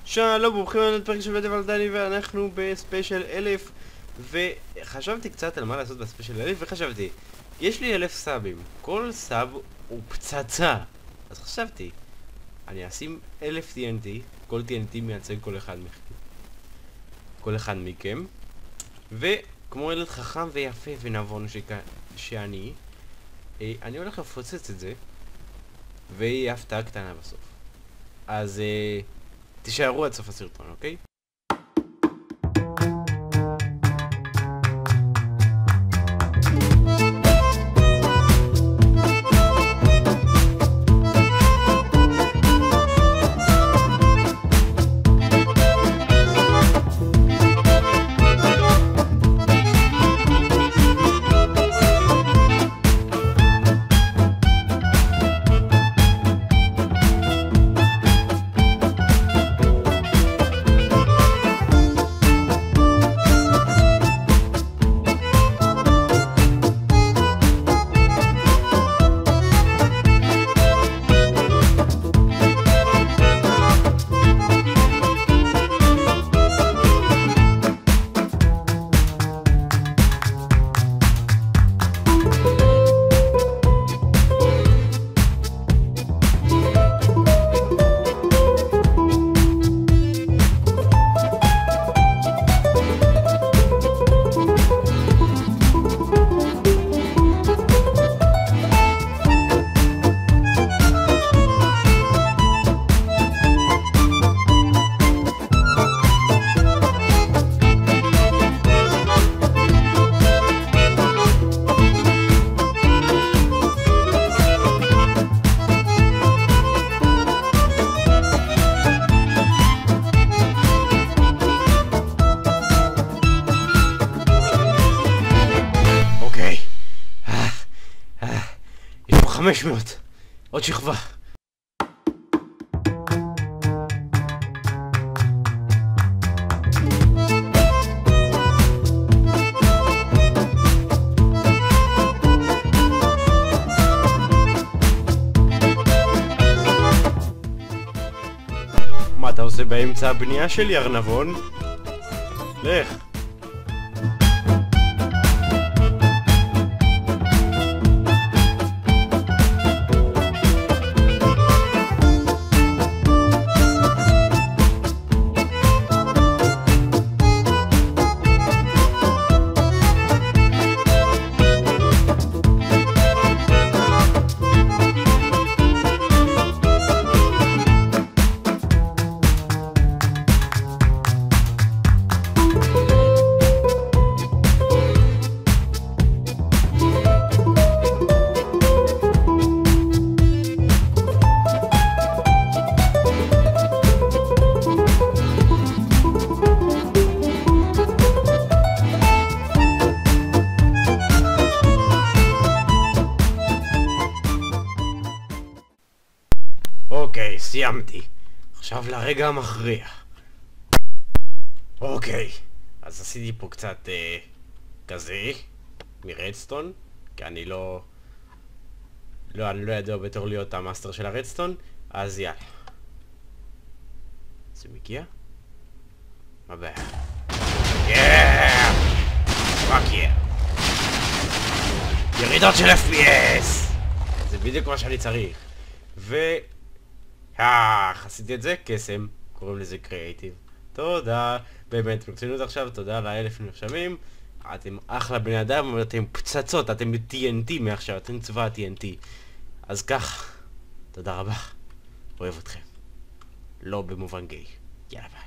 שלום, ברוכים הבאים לפרק של בית ולדני, ואנחנו בספיישל 1000. וחשבתי קצת על מה לעשות בספיישל 1000, וחשבתי, יש לי 1000 סאבים, כל סאב הוא פצצה. אז חשבתי, אני אשים 1000 TNT, כל TNT מייצג כל אחד מכם, וכמו ילד חכם ויפה ונבון שאני הולך לפוצץ את זה, ויהיה הפתעה קטנה בסוף. אז תישארו עד סוף הסרטון, אוקיי? יש פה 500, עוד שכבה. מה אתה עושה באמצע הבנייה שלי, ארנבון? לך. אוקיי, סיימתי. עכשיו לרגע המכריע. אוקיי, אז עשיתי פה קצת כזה מרדסטון, כי אני לא ידוע בתור להיות המאסטר של הרדסטון, אז יאללה. זה מגיע? מה בעיה? פאק יא! ירידות של FPS! זה בדיוק מה שאני צריך. עשיתי את זה קסם, קוראים לזה קריאייטיב. תודה, באמת, ברצינות עכשיו, תודה ל1000 נרשמים. אתם אחלה בני אדם, אתם פצצות, אתם ב-TNT מעכשיו, אתם צבא TNT. אז כך, תודה רבה, אוהב אתכם. לא במובן גיי. יאללה ביי.